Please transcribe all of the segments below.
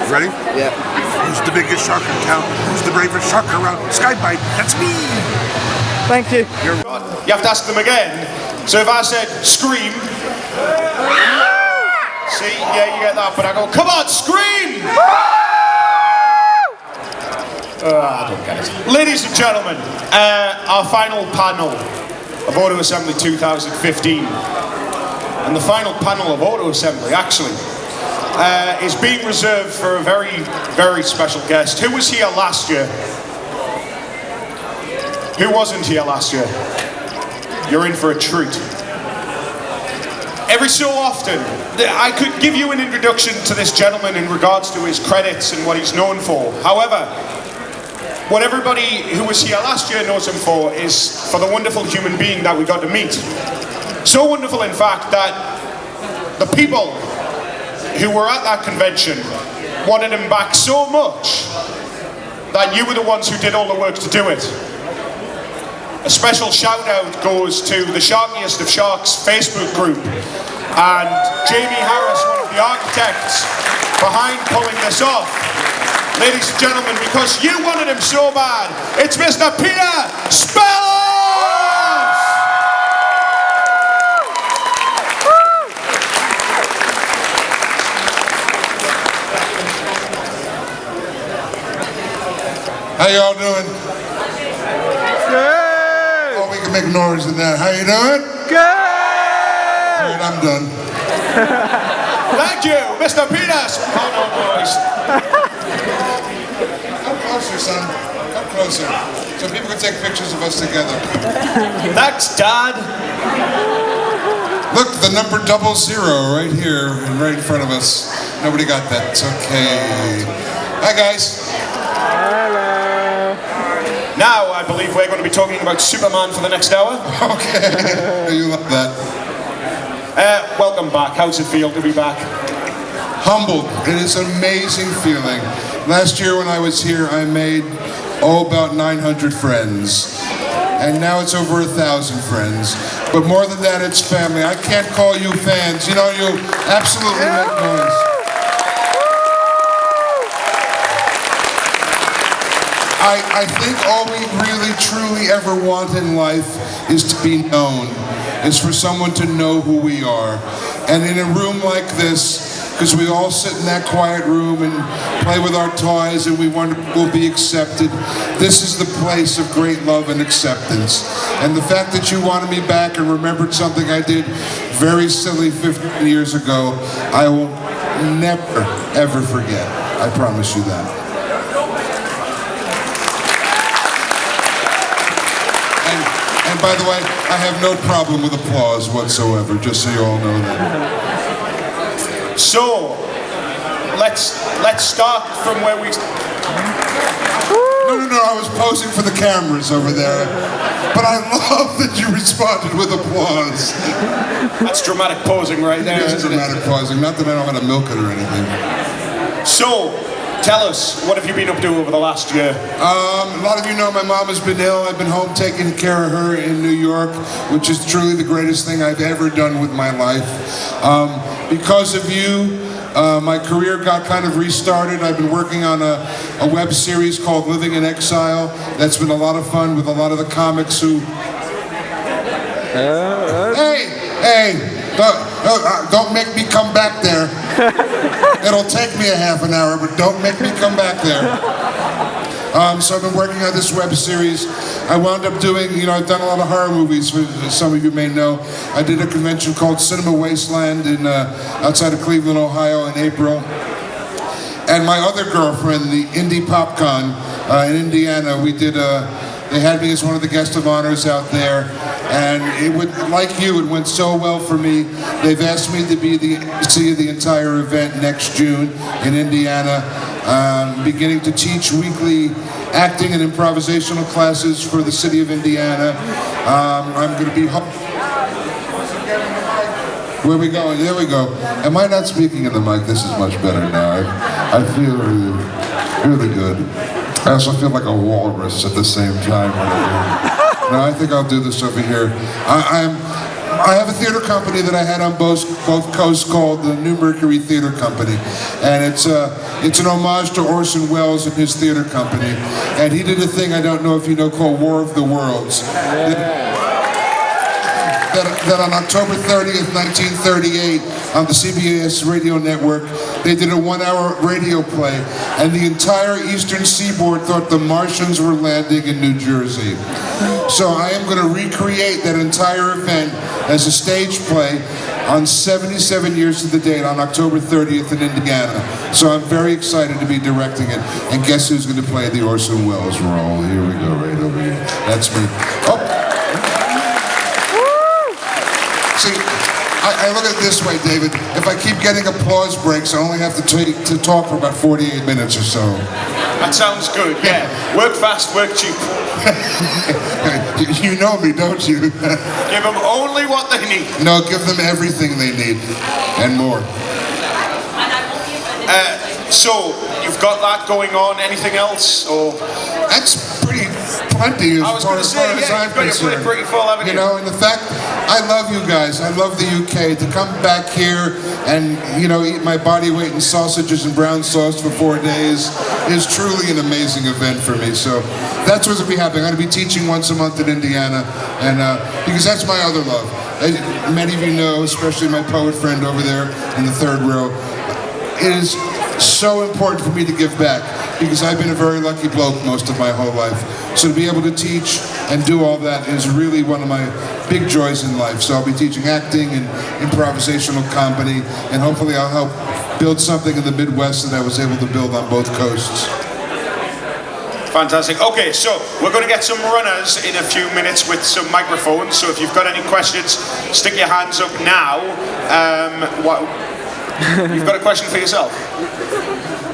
Ready? Yeah. Who's the biggest shark in town? Who's the bravest shark around? Sky-byte, that's me! Thank you. You have to ask them again. So if I said, scream. See, yeah, you get that, but I go, come on, scream! I don't get it. Ladies and gentlemen, our final panel of Auto Assembly 2015. And the final panel of Auto Assembly, actually, is being reserved for a very, very special guest. Who was here last year? Who wasn't here last year? You're in for a treat. Every so often, I could give you an introduction to this gentleman in regards to his credits and what he's known for. However, what everybody who was here last year knows him for is for the wonderful human being that we got to meet. So wonderful, in fact, that the people who were at that convention wanted him back so much that you were the ones who did all the work to do it. A special shout out goes to the Sharkiest of Sharks Facebook group and Jamie Harris, one of the architects behind pulling this off. Ladies and gentlemen, because you wanted him so bad, it's Mr. Peter Spellos! How y'all doing? Good. Oh, we can make noise in that. How you doing? Good. All right, I'm done. Thank you, Mr. Peters! Oh no, boys. Come closer, son. Come closer. So people can take pictures of us together. Thanks, Dad. Look, the number 00 right here and right in front of us. Nobody got that. It's okay. Hi, guys. Now, I believe we're going to be talking about Superman for the next hour. Okay. You love that. Welcome back. How's it feel to be back? Humbled. It is an amazing feeling. Last year when I was here, I made, about 900 friends. And now it's over 1,000 friends. But more than that, it's family. I can't call you fans. You know, you absolutely make noise. I think all we really, truly ever want in life is to be known, is for someone to know who we are. And in a room like this, because we all sit in that quiet room and play with our toys and we wonder if we'll be accepted, this is the place of great love and acceptance. And the fact that you wanted me back and remembered something I did very silly 15 years ago, I will never, ever forget. I promise you that. And by the way, I have no problem with applause whatsoever, just so you all know that. So, let's start from where we... No, I was posing for the cameras over there. But I love that you responded with applause. That's dramatic posing right there, It is dramatic posing, not that I know how to milk it or anything. So, tell us, what have you been up to over the last year? A lot of you know my mom has been ill. I've been home taking care of her in New York, which is truly the greatest thing I've ever done with my life. Because of you, my career got kind of restarted. I've been working on a web series called Living in Exile. That's been a lot of fun with a lot of the comics who... Hey, don't make me come back there. It'll take me a half an hour, but don't make me come back there. So I've been working on this web series. I wound up doing, I've done a lot of horror movies, as some of you may know. I did a convention called Cinema Wasteland outside of Cleveland, Ohio in April. And my other girlfriend, the Indie PopCon in Indiana, they had me as one of the guest of honors out there. And like you, it went so well for me. They've asked me to be the MC of the entire event next June in Indiana, beginning to teach weekly acting and improvisational classes for the city of Indiana. I'm going to be... Where are we going? There we go. Am I not speaking in the mic? This is much better now. I feel really, really good. I also feel like a walrus at the same time. No, I think I'll do this over here. I have a theater company that I had on both coasts called the New Mercury Theater Company, and it's an homage to Orson Welles and his theater company. And he did a thing I don't know if you know called War of the Worlds. That on October 30th, 1938, on the CBS radio network, they did a 1-hour radio play, and the entire eastern seaboard thought the Martians were landing in New Jersey. So I am going to recreate that entire event as a stage play on 77 years to the date on October 30th in Indiana. So I'm very excited to be directing it. And guess who's going to play the Orson Welles role? Here we go, right over here. That's me. Oh. See, I look at it this way, David. If I keep getting applause breaks, I only have to talk for about 48 minutes or so. That sounds good, yeah. Work fast, work cheap. You know me, don't you? Give them only what they need. No, give them everything they need, and more. So, you've got that going on. Anything else? Or That's plenty as far as I'm concerned. Pretty full, haven't you? You know, and the fact, I love you guys. I love the UK. To come back here and, eat my body weight in sausages and brown sauce for 4 days is truly an amazing event for me. So that's what's going to be happening. I'm going to be teaching once a month in Indiana, and because that's my other love. As many of you know, especially my poet friend over there in the third row, it is so important for me to give back, because I've been a very lucky bloke most of my whole life. So to be able to teach and do all that is really one of my big joys in life. So I'll be teaching acting and improvisational comedy, and hopefully I'll help build something in the Midwest that I was able to build on both coasts. Fantastic. Okay, so we're going to get some runners in a few minutes with some microphones. So if you've got any questions, stick your hands up now. You've got a question for yourself?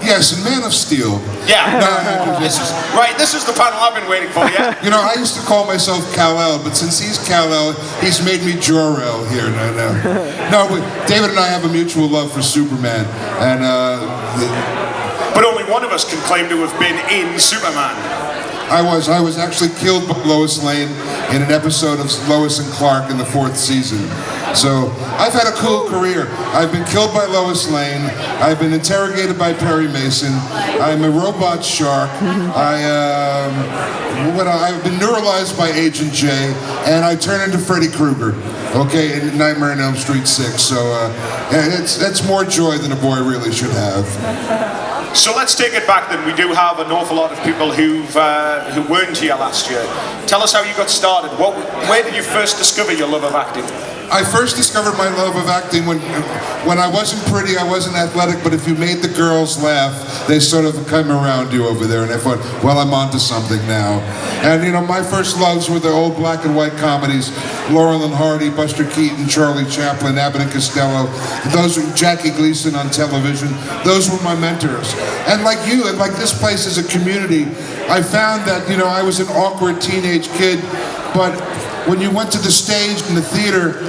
Yes, and Man of Steel. Yeah. This is the panel I've been waiting for, yeah? I used to call myself Kal-El, but since he's Kal-El, he's made me Jor-El here. No, David and I have a mutual love for Superman, and but only one of us can claim to have been in Superman. I was actually killed by Lois Lane in an episode of Lois and Clark in the 4th season. So I've had a cool career. I've been killed by Lois Lane. I've been interrogated by Perry Mason. I'm a robot shark. I've been neuralized by Agent J, and I turn into Freddy Krueger. Okay, in Nightmare on Elm Street 6. So that's more joy than a boy really should have. So let's take it back then. We do have an awful lot of people who weren't here last year. Tell us how you got started. Where did you first discover your love of acting? I first discovered my love of acting when I wasn't pretty, I wasn't athletic, but if you made the girls laugh, they sort of come around you over there, and I thought, well, I'm onto something now. And my first loves were the old black and white comedies, Laurel and Hardy, Buster Keaton, Charlie Chaplin, Abbott and Costello. Those were Jackie Gleason on television. Those were my mentors. And like you, and like this place is a community, I found that, I was an awkward teenage kid, but when you went to the stage in the theater,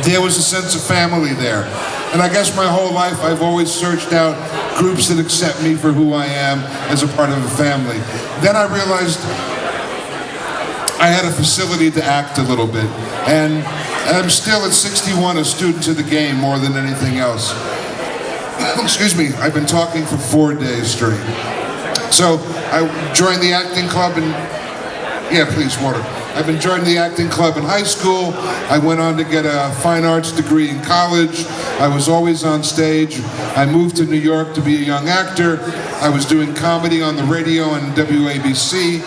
there was a sense of family there. And I guess my whole life I've always searched out groups that accept me for who I am as a part of a family. Then I realized I had a facility to act a little bit. And I'm still at 61 a student to the game more than anything else. Excuse me, I've been talking for 4 days straight. So I joined the acting club and, yeah, please, water. I've been joining the acting club in high school. I went on to get a fine arts degree in college. I was always on stage. I moved to New York to be a young actor. I was doing comedy on the radio on WABC.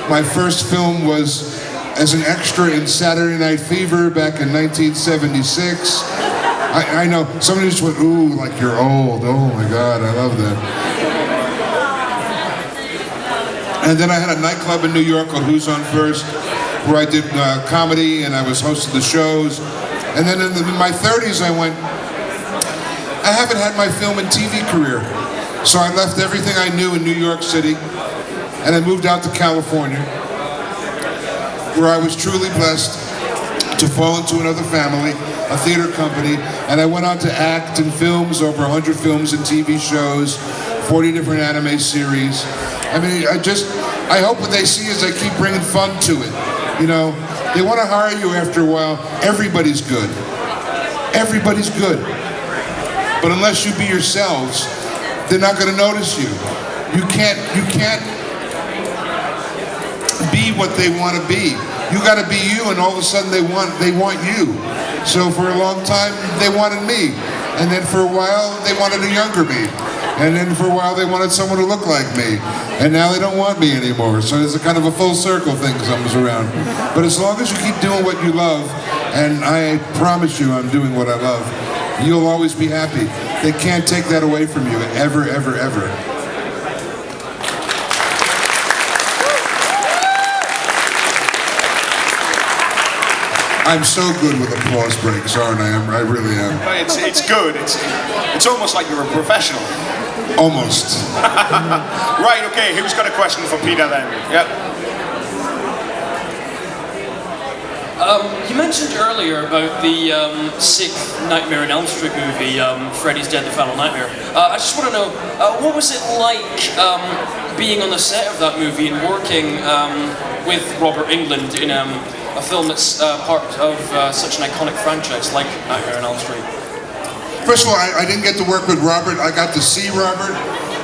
My first film was as an extra in Saturday Night Fever back in 1976. I know, somebody just went, ooh, like you're old. Oh my God, I love that. And then I had a nightclub in New York called Who's On First, where I did comedy and I was hosting the shows. And then in my 30s I haven't had my film and TV career. So I left everything I knew in New York City and I moved out to California, where I was truly blessed to fall into another family, a theater company, and I went on to act in films, over 100 films and TV shows, 40 different anime series. I mean, I hope what they see is I keep bringing fun to it. They want to hire you after a while. Everybody's good. Everybody's good. But unless you be yourselves, they're not going to notice you. You can't be what they want to be. You got to be you, and all of a sudden they want you. So for a long time they wanted me, and then for a while they wanted a younger me, and then for a while they wanted someone who looked like me, and now they don't want me anymore. So it's a kind of a full circle thing comes around. But as long as you keep doing what you love, and I promise you I'm doing what I love, you'll always be happy. They can't take that away from you, ever, ever, ever. I'm so good with applause breaks, aren't I? I really am. It's good. It's almost like you're a professional. Almost. Right, okay, who's got a question for Peter then? Yep. You mentioned earlier about the sixth Nightmare on Elm Street movie, Freddy's Dead, the Final Nightmare. I just want to know, what was it like being on the set of that movie and working with Robert Englund in a film that's part of such an iconic franchise like Nightmare on Elm Street? First of all, I didn't get to work with Robert. I got to see Robert.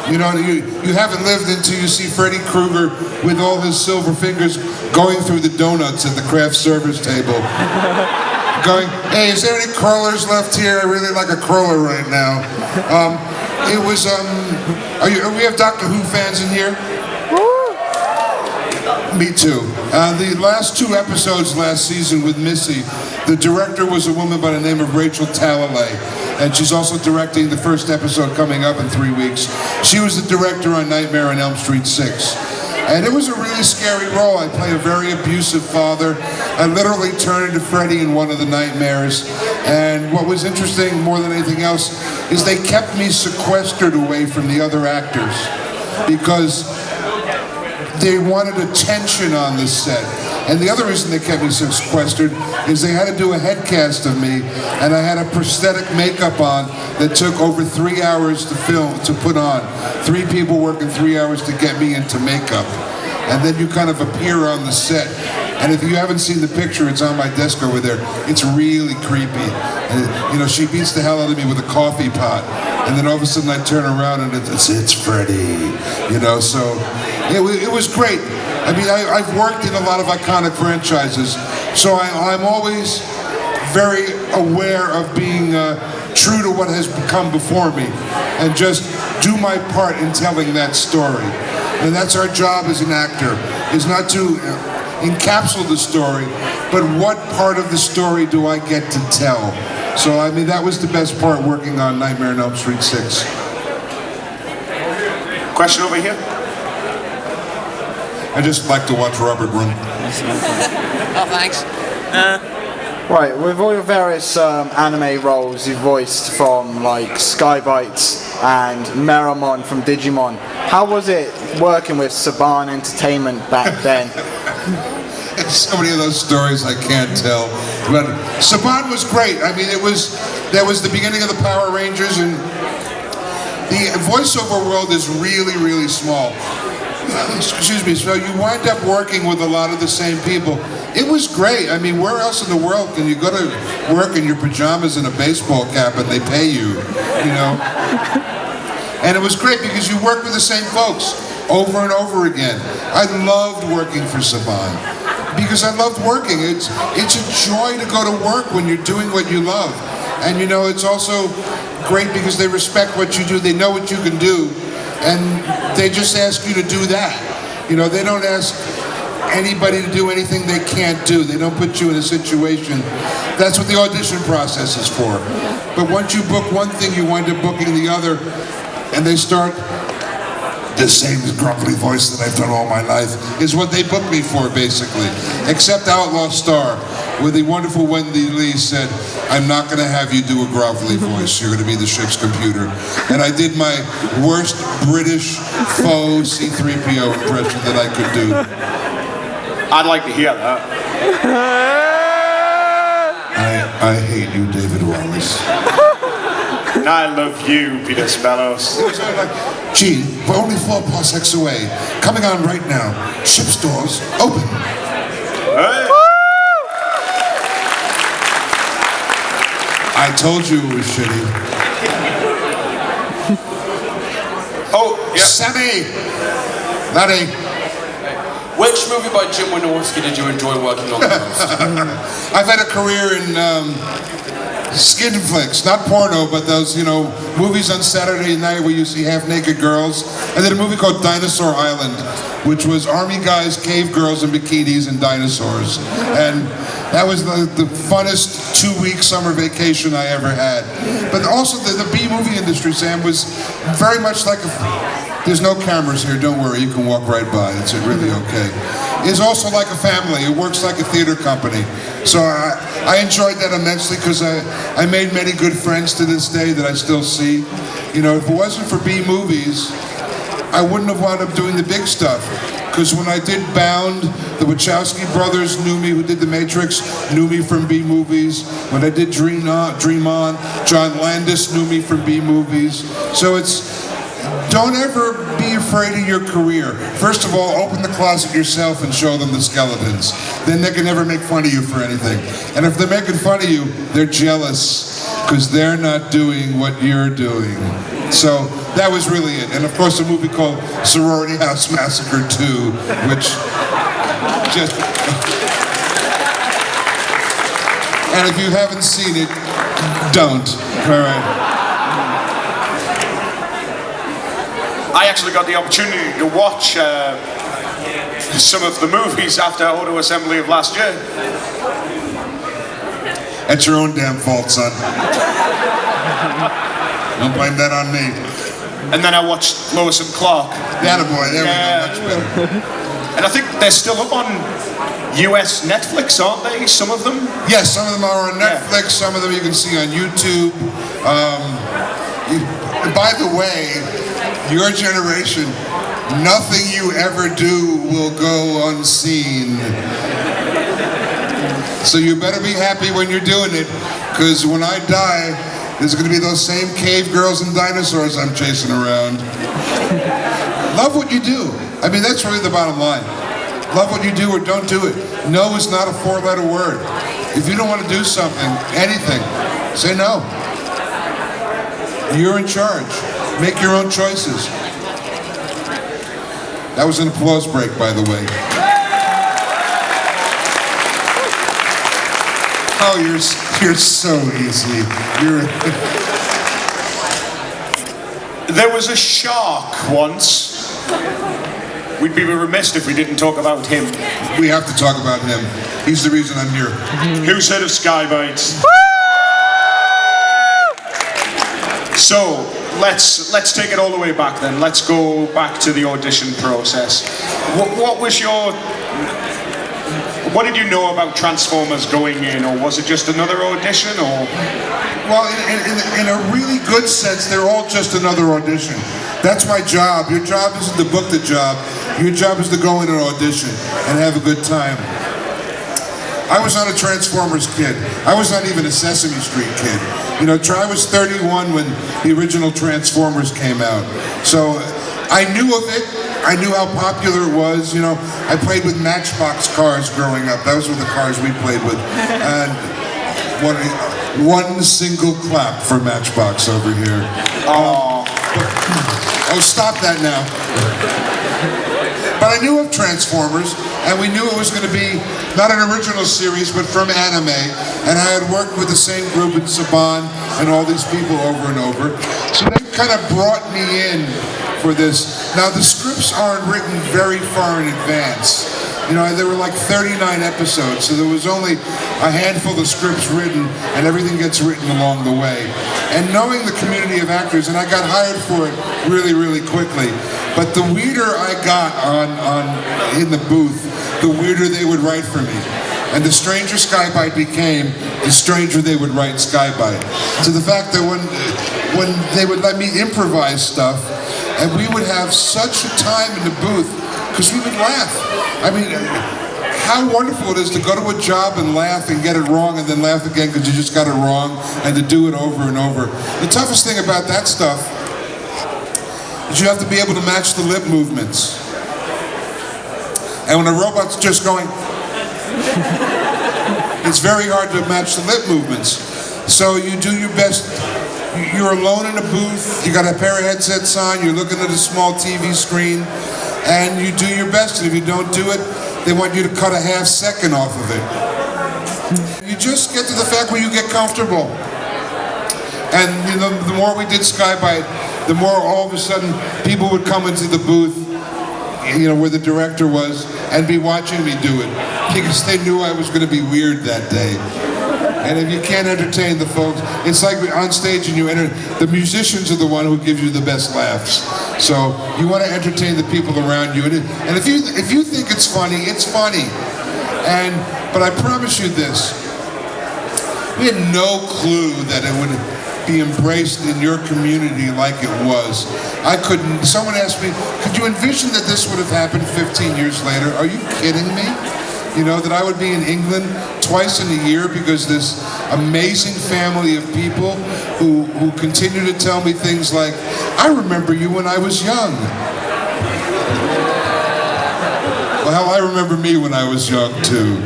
You know, you haven't lived until you see Freddy Krueger with all his silver fingers going through the donuts at the craft service table. Going, hey, is there any crawlers left here? I really like a crawler right now. It was, we have Doctor Who fans in here? Me too. The last two episodes last season with Missy, the director was a woman by the name of Rachel Talalay, and she's also directing the first episode coming up in 3 weeks. She was the director on Nightmare on Elm Street 6. And it was a really scary role. I play a very abusive father. I literally turned into Freddy in one of the nightmares. And what was interesting more than anything else is they kept me sequestered away from the other actors because they wanted attention on the set. And the other reason they kept me sequestered is they had to do a head cast of me, and I had a prosthetic makeup on that took over 3 hours to film, to put on. 3 people working 3 hours to get me into makeup. And then you kind of appear on the set. And if you haven't seen the picture, it's on my desk over there. It's really creepy. And, you know, she beats the hell out of me with a coffee pot. And then all of a sudden I turn around and it's Freddy. You know, so it was great. I mean, I've worked in a lot of iconic franchises, so I'm always very aware of being true to what has come before me and just do my part in telling that story. And that's our job as an actor, is not to encapsulate the story, but what part of the story do I get to tell? So, I mean, that was the best part working on Nightmare on Elm Street 6. Question over here? I just like to watch Robert run. Oh, thanks. Right, with all your various anime roles you've voiced from like Sky-byte and Meramon from Digimon, how was it working with Saban Entertainment back then? So many of those stories I can't tell. But Saban was great. I mean, that was the beginning of the Power Rangers, and the voiceover world is really, really small. Excuse me, so you wind up working with a lot of the same people. It was great. I mean, where else in the world can you go to work in your pajamas and a baseball cap and they pay you, you know? And it was great because you work with the same folks over and over again. I loved working for Saban because I loved working. It's a joy to go to work when you're doing what you love. And you know, it's also great because they respect what you do. They know what you can do. And they just ask you to do that. You know, they don't ask anybody to do anything they can't do. They don't put you in a situation. That's what the audition process is for. But once you book one thing, you wind up booking the other, and they start, the same grumbly voice that I've done all my life is what they booked me for, basically. Except Outlaw Star, where the wonderful Wendy Lee said, I'm not going to have you do a grovelly voice. You're going to be the ship's computer. And I did my worst British faux C-3PO impression that I could do. I'd like to hear that. I hate you, David Wallace. And I love you, Peter Spellos. Gee, we're only 4 parsecs away. Coming on right now. Ship's doors open. Hey. I told you it was shitty. Oh, yeah. Sammy! Not a... Which movie by Jim Wynorski did you enjoy working on the most? I've had a career in skin flicks, not porno, but those, you know, movies on Saturday night where you see half-naked girls. I did a movie called Dinosaur Island, which was army guys, cave girls in bikinis, and dinosaurs. And that was the funnest 2-week summer vacation I ever had. But also the B-movie industry, Sam, was very much like a... There's no cameras here, don't worry, you can walk right by. It's really okay. It's also like a family. It works like a theater company. So I enjoyed that immensely because I made many good friends to this day that I still see. You know, if it wasn't for B-movies, I wouldn't have wound up doing the big stuff. Because when I did Bound, the Wachowski brothers knew me, who did The Matrix, knew me from B-movies. When I did Dream On, John Landis knew me from B-movies. So it's... Don't ever be afraid of your career. First of all, open the closet yourself and show them the skeletons. Then they can never make fun of you for anything. And if they're making fun of you, they're jealous because they're not doing what you're doing. So that was really it. And of course, a movie called Sorority House Massacre 2, which just... And if you haven't seen it, don't. All right. I actually got the opportunity to watch some of the movies after Auto Assembly of last year. That's your own damn fault, son. Don't blame that on me. And then I watched Lois and Clark. Attaboy, there we go, much better. And I think they're still up on US Netflix, aren't they? Some of them? Yes, some of them are on Netflix, some of them you can see on YouTube. By the way, your generation, nothing you ever do will go unseen. So you better be happy when you're doing it, because when I die, there's going to be those same cave girls and dinosaurs I'm chasing around. Love what you do. I mean, that's really the bottom line. Love what you do or don't do it. No is not a 4-letter word. If you don't want to do something, anything, say no. You're in charge. Make your own choices. That was an applause break, by the way. Oh, you're so easy. There was a shark once. We'd be remiss if we didn't talk about him. We have to talk about him. He's the reason I'm here. Who's heard of Sky-byte? So, let's take it all the way back then. Let's go back to the audition process. What was your... What did you know about Transformers going in, or was it just another audition, or...? Well, in a really good sense, they're all just another audition. That's my job. Your job isn't to book the job. Your job is to go in and audition and have a good time. I was not a Transformers kid. I was not even a Sesame Street kid. You know, I was 31 when the original Transformers came out. So I knew of it. I knew how popular it was. You know, I played with Matchbox cars growing up. Those were the cars we played with. And one single clap for Matchbox over here. Oh, stop that now. But I knew of Transformers, and we knew it was going to be not an original series, but from anime. And I had worked with the same group in Saban and all these people over and over. So they kind of brought me in for this. Now, the scripts aren't written very far in advance. You know, there were like 39 episodes, so there was only a handful of scripts written, and everything gets written along the way. And knowing the community of actors, and I got hired for it really, really quickly, but the weirder I got in the booth, the weirder they would write for me. And the stranger Sky-byte became, the stranger they would write Sky-byte. To the fact that when they would let me improvise stuff, and we would have such a time in the booth, because we would laugh. I mean, how wonderful it is to go to a job and laugh and get it wrong and then laugh again because you just got it wrong, and to do it over and over. The toughest thing about that stuff is you have to be able to match the lip movements. And when a robot's just going, it's very hard to match the lip movements. So you do your best. You're alone in a booth, you got a pair of headsets on, you're looking at a small TV screen, and you do your best. And if you don't do it, they want you to cut a half second off of it. You just get to the fact where you get comfortable. And you know, the more we did Sky-byte, the more all of a sudden people would come into the booth, you know, where the director was, and be watching me do it, because they knew I was going to be weird that day. And if you can't entertain the folks, it's like on stage and you enter, the musicians are the one who give you the best laughs. So you want to entertain the people around you. And if you think it's funny, it's funny. But I promise you this, we had no clue that it would be embraced in your community like it was. I couldn't, someone asked me, could you envision that this would have happened 15 years later? Are you kidding me? You know, that I would be in England twice in a year because this amazing family of people who continue to tell me things like, I remember you when I was young. Well, hell, I remember me when I was young too.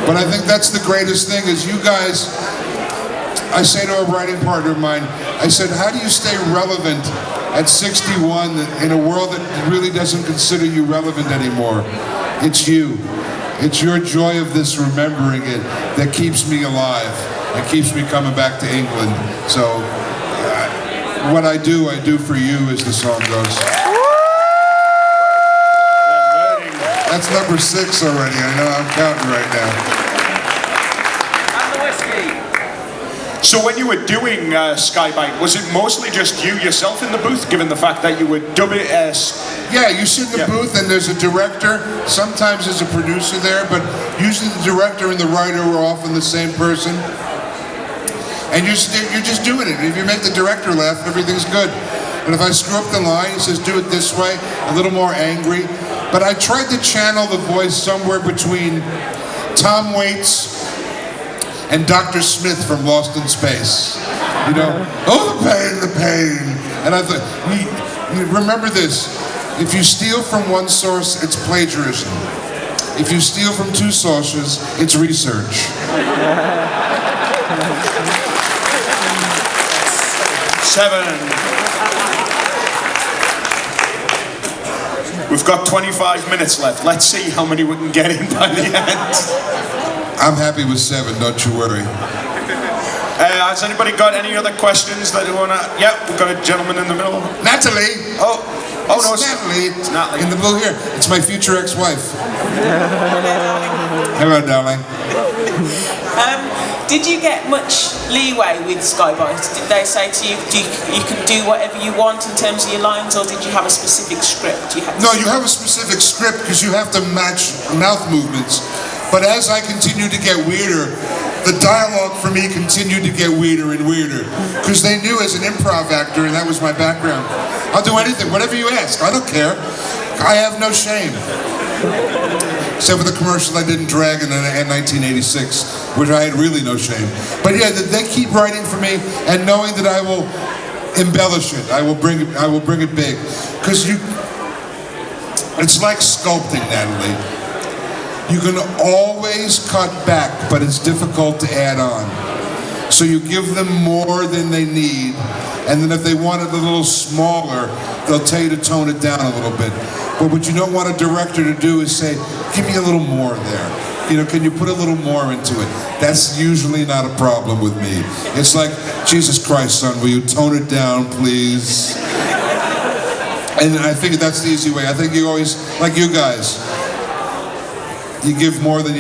But I think that's the greatest thing is you guys, I say to a writing partner of mine, I said, how do you stay relevant at 61 in a world that really doesn't consider you relevant anymore? It's you. It's your joy of this remembering it that keeps me alive and keeps me coming back to England. So what I do for you, as the song goes. That's number 6 already. I know, I'm counting right now. So when you were doing Sky-byte, was it mostly just you yourself in the booth, given the fact that you would dub it as... Yeah, you sit in the booth and there's a director. Sometimes there's a producer there, but usually the director and the writer are often the same person. And you're just doing it. If you make the director laugh, everything's good. And if I screw up the line, he says, do it this way, a little more angry. But I tried to channel the voice somewhere between Tom Waits and Dr. Smith from Lost in Space. You know, oh, the pain. And I thought, you remember this, if you steal from one source, it's plagiarism. If you steal from 2 sources, it's research. 7. We've got 25 minutes left. Let's see how many we can get in by the end. I'm happy with 7, don't you worry. Has anybody got any other questions that you want to... Yeah, we've got a gentleman in the middle. Natalie! Oh no, it's Natalie. It's Natalie. In the blue here. It's my future ex-wife. Hello, darling. Did you get much leeway with Sky-byte? Did they say to you, you can do whatever you want in terms of your lines, or did you have a specific script? You have a specific script because you have to match mouth movements. But as I continued to get weirder, the dialogue for me continued to get weirder and weirder. Because they knew as an improv actor, and that was my background, I'll do anything, whatever you ask, I don't care. I have no shame. Except for the commercial I didn't drag in 1986, which I had really no shame. But yeah, they keep writing for me, and knowing that I will embellish it, I will bring it big. Because it's like sculpting, Natalie. You can always cut back, but it's difficult to add on. So you give them more than they need, and then if they want it a little smaller, they'll tell you to tone it down a little bit. But what you don't want a director to do is say, give me a little more there. You know, can you put a little more into it? That's usually not a problem with me. It's like, Jesus Christ, son, will you tone it down, please? And I think that's the easy way. I think you always, like you guys, you give more than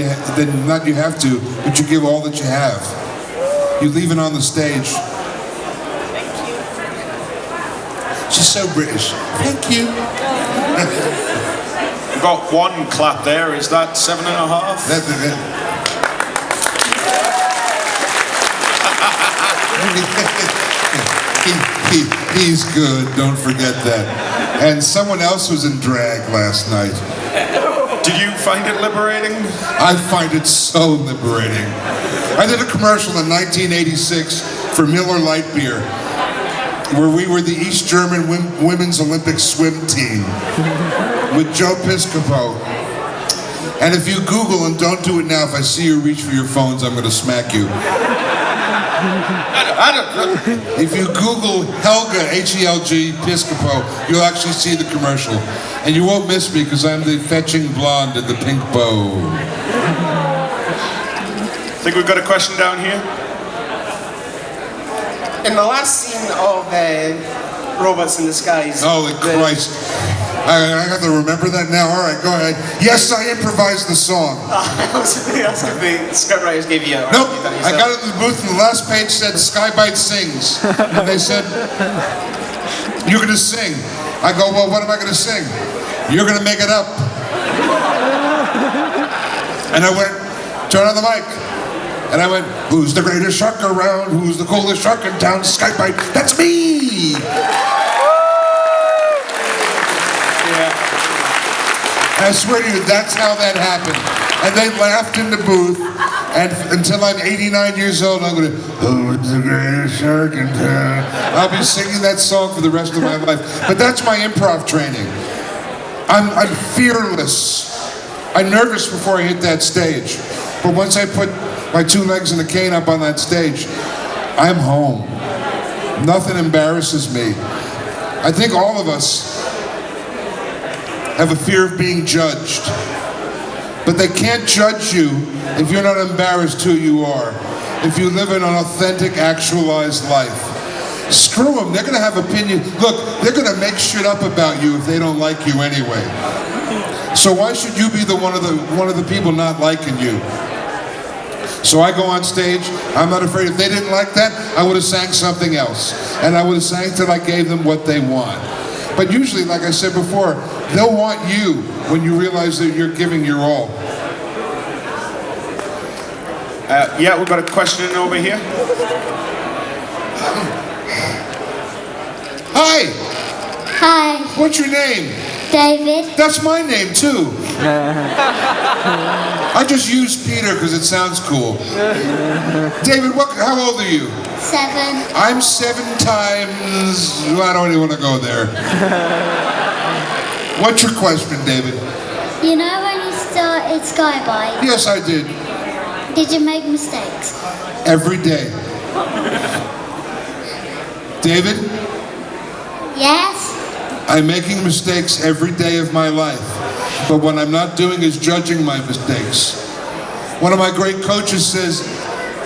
not you have to, but you give all that you have. You leave it on the stage. Thank you. She's so British. Thank you. We've got 1 clap there. Is that 7.5? He's good, don't forget that. And someone else was in drag last night. Did you find it liberating? I find it so liberating. I did a commercial in 1986 for Miller Lite Beer, where we were the East German Women's Olympic swim team with Joe Piscopo. And if you Google, and don't do it now, if I see you reach for your phones, I'm going to smack you. I don't. If you Google Helga, H-E-L-G, Piscopo, you'll actually see the commercial. And you won't miss me because I'm the fetching blonde in the pink bow. I think we've got a question down here. In the last scene of Robots in Disguise. Holy Christ. I have to remember that now. All right, go ahead. Yes, I improvised the song. That's what the scriptwriters gave you. Nope, I got it in the booth and the last page said Sky-byte sings. And they said, you're going to sing. I go, well, what am I going to sing? You're going to make it up. And I went, turn on the mic. And I went, who's the greatest shark around? Who's the coolest shark in town? Sky-byte, that's me! I swear to you, that's how that happened. And they laughed in the booth, and until I'm 89 years old, I'm going to, who's the greatest shark in town? I'll be singing that song for the rest of my life. But that's my improv training. I'm fearless. I'm nervous before I hit that stage. But once I put my two legs and a cane up on that stage, I'm home. Nothing embarrasses me. I think all of us have a fear of being judged. But they can't judge you if you're not embarrassed who you are. If you live in an authentic, actualized life. Screw them, they're gonna have opinions. Look, they're gonna make shit up about you if they don't like you anyway. So why should you be the one of the people not liking you? So I go on stage, I'm not afraid. If they didn't like that, I would have sang something else. And I would have sang till I gave them what they want. But usually, like I said before, they'll want you when you realize that you're giving your all. Yeah, we've got a question over here. Hi! Hi, What's your name? David. That's my name too. I just used Peter because it sounds cool. David, how old are you? 7. I'm 7 times. Well, I don't even want to go there. What's your question, David? You know when you started Sky-byte, Yes, I did. did you make mistakes? Every day. David, Yes? I'm making mistakes every day of my life. But what I'm not doing is judging my mistakes. One of my great coaches says,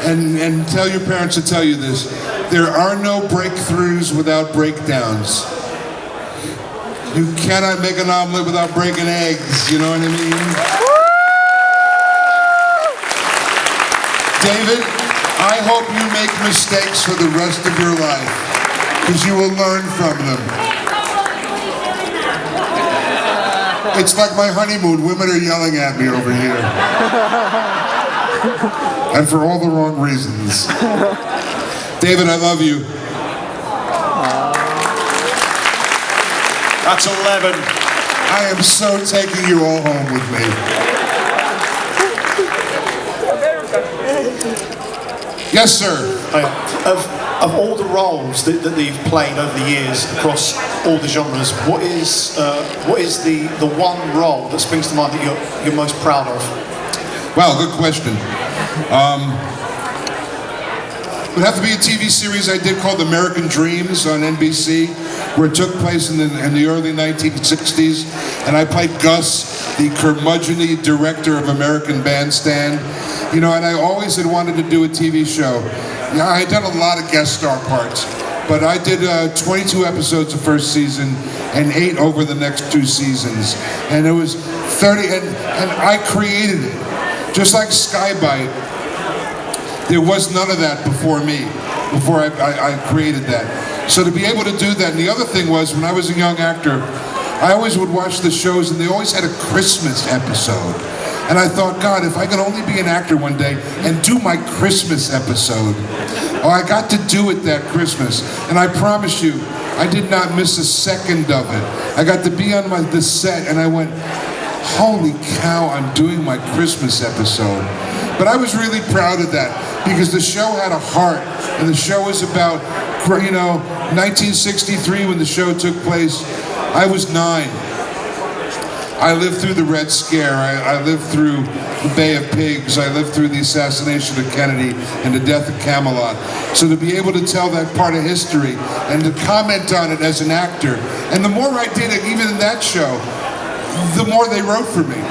and tell your parents to tell you this, there are no breakthroughs without breakdowns. You cannot make an omelet without breaking eggs, you know what I mean? David, I hope you make mistakes for the rest of your life, because you will learn from them. It's like my honeymoon. Women are yelling at me over here. And for all the wrong reasons. David, I love you. That's 11. I am so taking you all home with me. Yes, sir. Of all the roles that you've played over the years across all the genres, what is the one role that springs to mind that you're most proud of? Well, good question. It would have to be a TV series I did called American Dreams on NBC, where it took place in the early 1960s, and I played Gus, the curmudgeon-y director of American Bandstand. You know, and I always had wanted to do a TV show. Yeah, I had done a lot of guest star parts, but I did 22 episodes the first season and 8 over the next 2 seasons. And it was 30, and I created it. Just like Sky-byte, there was none of that before me, before I created that. So to be able to do that, and the other thing was, when I was a young actor, I always would watch the shows and they always had a Christmas episode. And I thought, God, if I could only be an actor one day and do my Christmas episode. Oh, I got to do it that Christmas. And I promise you, I did not miss a second of it. I got to be on the set and I went, holy cow, I'm doing my Christmas episode. But I was really proud of that because the show had a heart, and the show was about, 1963 when the show took place. I was 9. I lived through the Red Scare. I lived through the Bay of Pigs. I lived through the assassination of Kennedy and the death of Camelot. So to be able to tell that part of history and to comment on it as an actor, and the more I did it, even in that show, the more they wrote for me.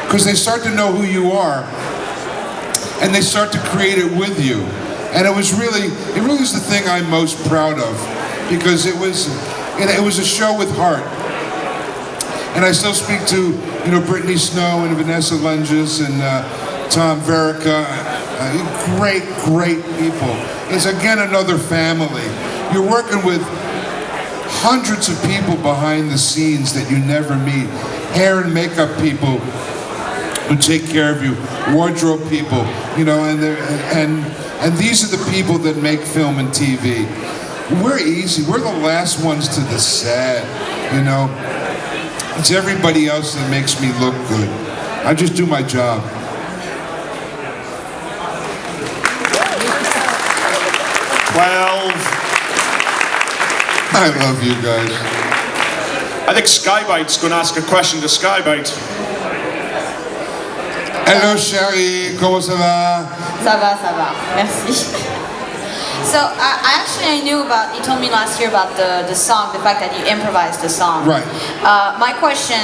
Because they start to know who you are, and they start to create it with you. And it really is the thing I'm most proud of, because it was a show with heart. And I still speak to, Brittany Snow and Vanessa Lunges and Tom Verica, great people. It's again another family. You're working with hundreds of people behind the scenes that you never meet. Hair and makeup people who take care of you, wardrobe people, and these are the people that make film and TV. We're easy. We're the last ones to the set, It's everybody else that makes me look good. I just do my job. I love you guys. I think Sky-byte's going to ask a question to Sky-byte. Hello, chérie. Comment ça va? Ça va. Merci. So I knew about, you told me last year about the song, the fact that you improvised the song. Right. My question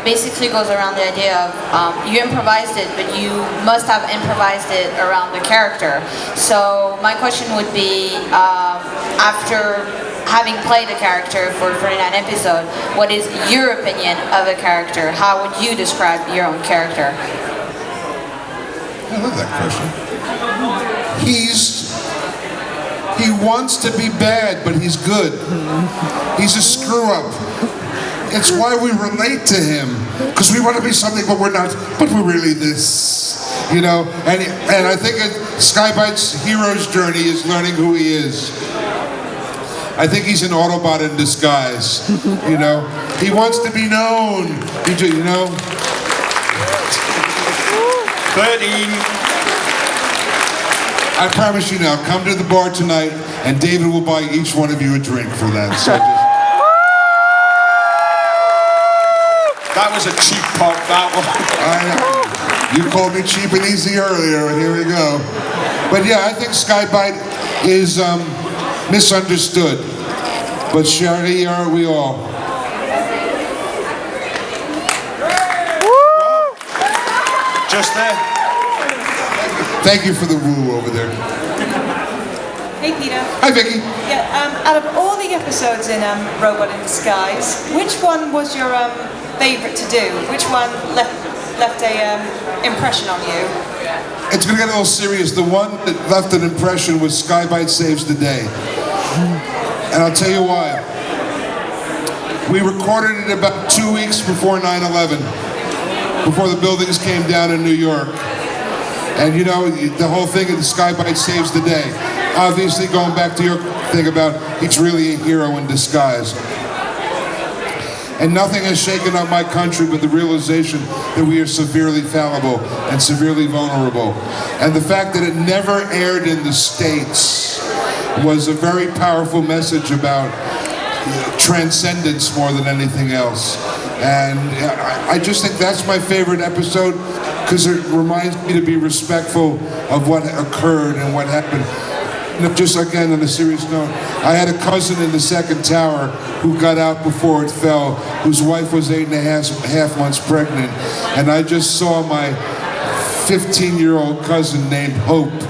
basically goes around the idea of you improvised it, but you must have improvised it around the character. So my question would be, after having played a character for 49 episodes, what is your opinion of a character? How would you describe your own character? I love that question. He wants to be bad, but he's good. He's a screw-up. It's why we relate to him, because we want to be something, but we're not. But we're really this, And I think Sky-byte's hero's journey is learning who he is. I think he's an Autobot in disguise. He wants to be known. 13. I promise you now, come to the bar tonight, and David will buy each one of you a drink for that. So that was a cheap pop, that one. You called me cheap and easy earlier, and here we go. But yeah, I think Sky-byte is misunderstood. But chérie, aren't we all? Just there. Thank you for the woo over there. Hey Peter. Hi Vicky. Yeah, out of all the episodes in Robot in Disguise, which one was your favourite to do? Which one left a impression on you? It's gonna get a little serious. The one that left an impression was Sky-byte Saves the Day. And I'll tell you why. We recorded it about 2 weeks before 9/11, before the buildings came down in New York. And the whole thing of the Sky-byte Saves the Day. Obviously, going back to your thing about he's really a hero in disguise. And nothing has shaken up my country but the realization that we are severely fallible and severely vulnerable. And the fact that it never aired in the States was a very powerful message about transcendence more than anything else. And I just think that's my favorite episode, because it reminds me to be respectful of what occurred and what happened. And just again, on a serious note, I had a cousin in the second tower who got out before it fell, whose wife was 8.5 months pregnant. And I just saw my 15-year-old cousin named Hope,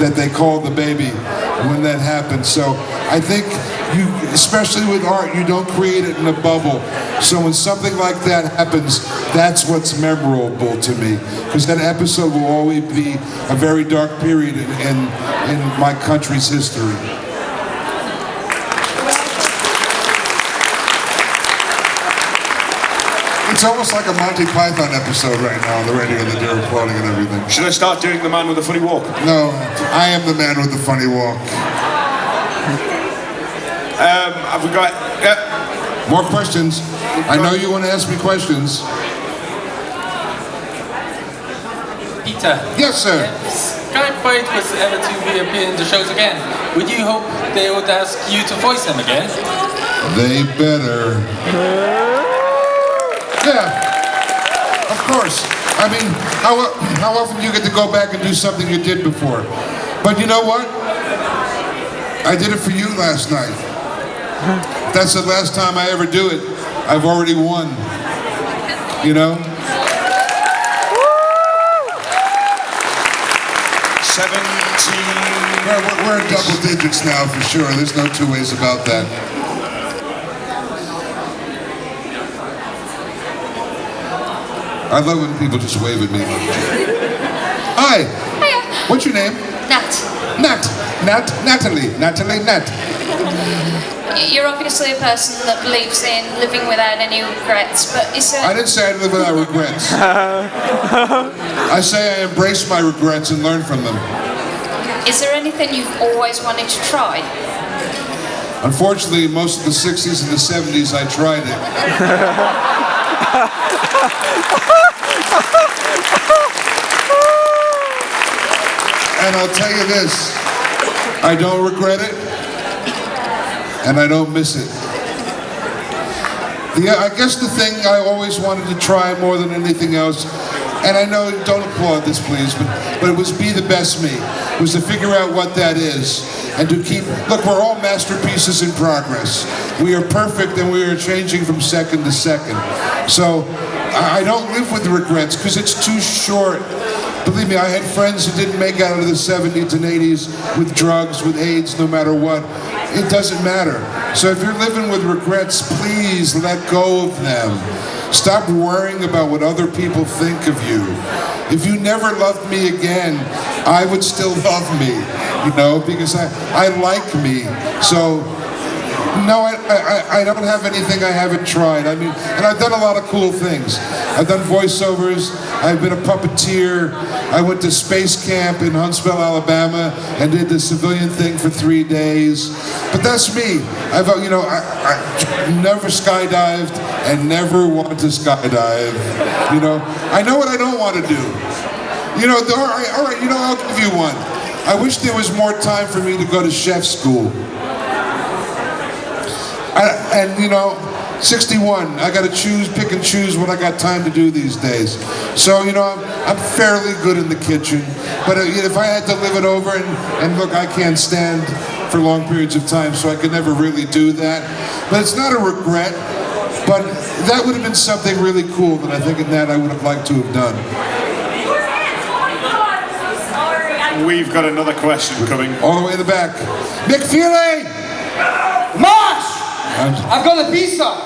that they called the baby, when that happened. So I think especially with art, you don't create it in a bubble. So when something like that happens, that's what's memorable to me. Because that episode will always be a very dark period in my country's history. It's almost like a Monty Python episode right now on the radio that they're applauding and everything. Should I start doing the man with the funny walk? No, I am the man with the funny walk. Have we got... More questions. I know you want to ask me questions. Peter. Yes, sir. If Sky-byte was ever to reappear in the shows again, would you hope they would ask you to voice him again? They better. Yeah, course. I mean, how often do you get to go back and do something you did before? But you know what? I did it for you last night. If that's the last time I ever do it, I've already won. You know? 17. We're in double digits now for sure. There's no two ways about that. I love when people just wave at me. Hi. Hiya. What's your name? Nat. Natalie. You're obviously a person that believes in living without any regrets, but is there... I didn't say I live without regrets. I say I embrace my regrets and learn from them. Is there anything you've always wanted to try? Unfortunately, most of the 60s and the 70s I tried it. And I'll tell you this, I don't regret it, and I don't miss it. I guess the thing I always wanted to try more than anything else, and I know, don't applaud this please, but it was be the best me. It was to figure out what that is, and to keep, look, we're all masterpieces in progress. We are perfect and we are changing from second to second. So I don't live with regrets because it's too short. Believe me, I had friends who didn't make it out of the 70s and 80s with drugs, with AIDS, no matter what. It doesn't matter. So if you're living with regrets, please let go of them. Stop worrying about what other people think of you. If you never loved me again, I would still love me, you know, because I like me. So, no, I don't have anything I haven't tried. I mean, and I've done a lot of cool things. I've done voiceovers, I've been a puppeteer, I went to space camp in Huntsville, Alabama, and did the civilian thing for 3 days. But that's me. I've, you know, I never skydived and never wanted to skydive. You know, I know what I don't want to do. You know, all right, you know, I'll give you one. I wish there was more time for me to go to chef school. And you know, 61, I got to pick and choose what I got time to do these days. So, you know, I'm fairly good in the kitchen, but if I had to live it over, and look, I can't stand for long periods of time, so I could never really do that. But it's not a regret, but that would have been something really cool that I think in that I would have liked to have done. We've got another question coming. All the way in the back. McFeely! Marsh! I've got a visa!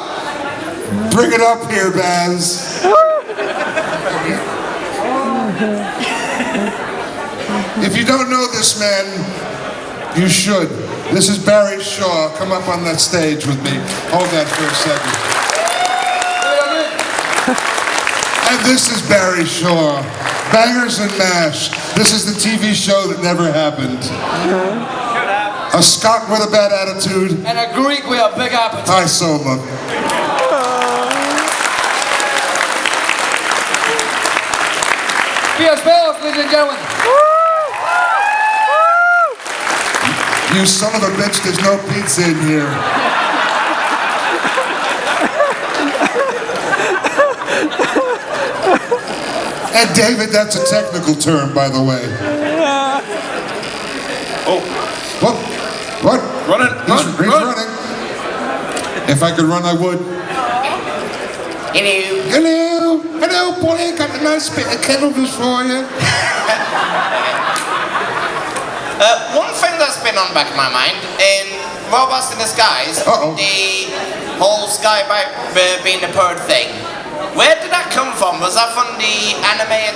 Bring it up here, Baz. If you don't know this man, you should. This is Barry Shaw. Come up on that stage with me. Hold that for a second. And this is Barry Shaw. Bangers and Mash. This is the TV show that never happened. A Scot with a bad attitude. And a Greek with a big appetite. Hi, Soma. Spellos, ladies and gentlemen. You son of a bitch, there's no pizza in here. And David, that's a technical term, by the way. Oh. What? Running. He's running. If I could run, I would. Hello, boy. Got a nice bit of kettlefish for you. One thing that's been on back of my mind, in Robots in Disguise, the whole Sky-byte being a bird thing. Where did that come from? Was that from the animated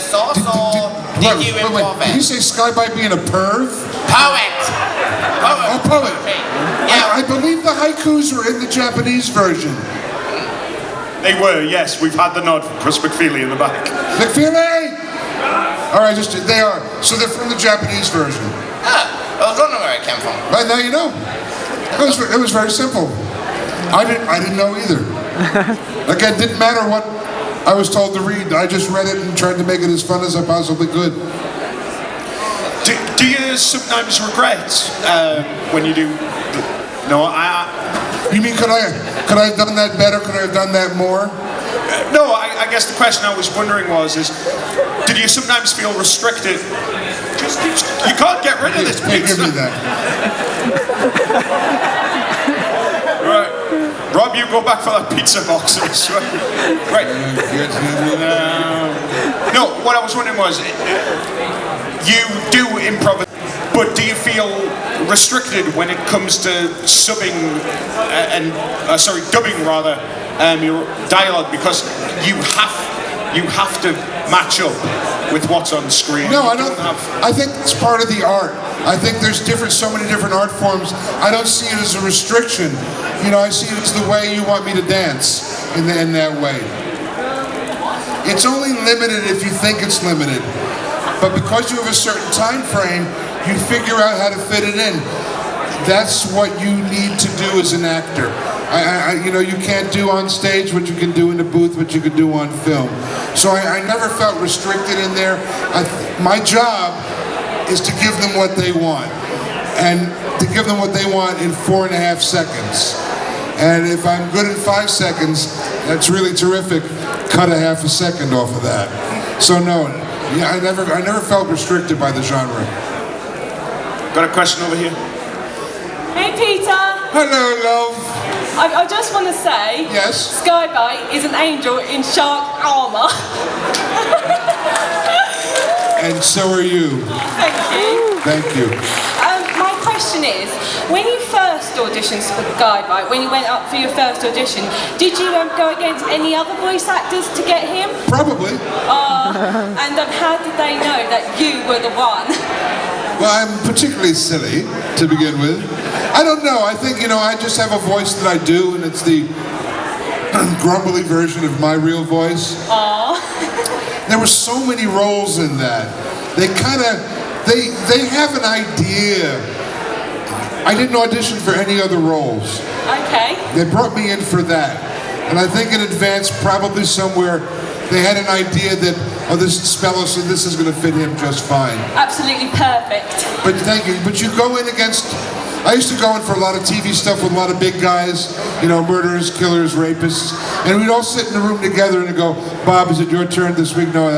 source, or did you improv it? Did you say Sky-byte being a perv? Poet! Oh, poet. Yeah. I believe the haikus were in the Japanese version. They were, yes. We've had the nod from Chris McFeely in the back. McFeely! All right, they are. So they're from the Japanese version. Ah, I was wondering where it came from. Right now you know. It was very simple. I didn't know either. Like, it didn't matter what I was told to read. I just read it and tried to make it as fun as I possibly could. Do you sometimes regret when you do? No, You mean could I have done that better? Could I have done that more? No, I guess the question I was wondering was, did you sometimes feel restricted? You can't get rid of this pizza. Give me that. Right. Rob, you go back for that pizza box. Right. No, what I was wondering was, you do improv, but do you feel restricted when it comes to subbing dubbing rather, your dialogue, because you have to match up with what's on screen? No, I don't. I think it's part of the art. I think there's so many different art forms. I don't see it as a restriction. You know, I see it as the way you want me to dance in that way. It's only limited if you think it's limited. But because you have a certain time frame, you figure out how to fit it in. That's what you need to do as an actor. You know, you can't do on stage what you can do in the booth, what you can do on film. So I never felt restricted in there. My job is to give them what they want. And to give them what they want in 4.5 seconds. And if I'm good in 5 seconds, that's really terrific. Cut a half a second off of that. So no, yeah, I never felt restricted by the genre. Got a question over here? Hey Peter! Hello, love! I just want to say, yes, Sky-byte is an angel in shark armour. And so are you. Thank you. Thank you. My question is, when you first auditioned for Sky-byte, when you went up for your first audition, did you go against any other voice actors to get him? Probably. And how did they know that you were the one? Well, I'm particularly silly to begin with. I don't know. I think, you know, I just have a voice that I do, and it's the grumbly version of my real voice. There were so many roles in that. They have an idea. I didn't audition for any other roles. Okay. They brought me in for that. And I think in advance, probably somewhere, they had an idea that, oh, this is Spellos, and this is going to fit him just fine. Absolutely perfect. But thank you. But you go in against... I used to go in for a lot of TV stuff with a lot of big guys, you know, murderers, killers, rapists, and we'd all sit in the room together and go, Bob, is it your turn this week? No,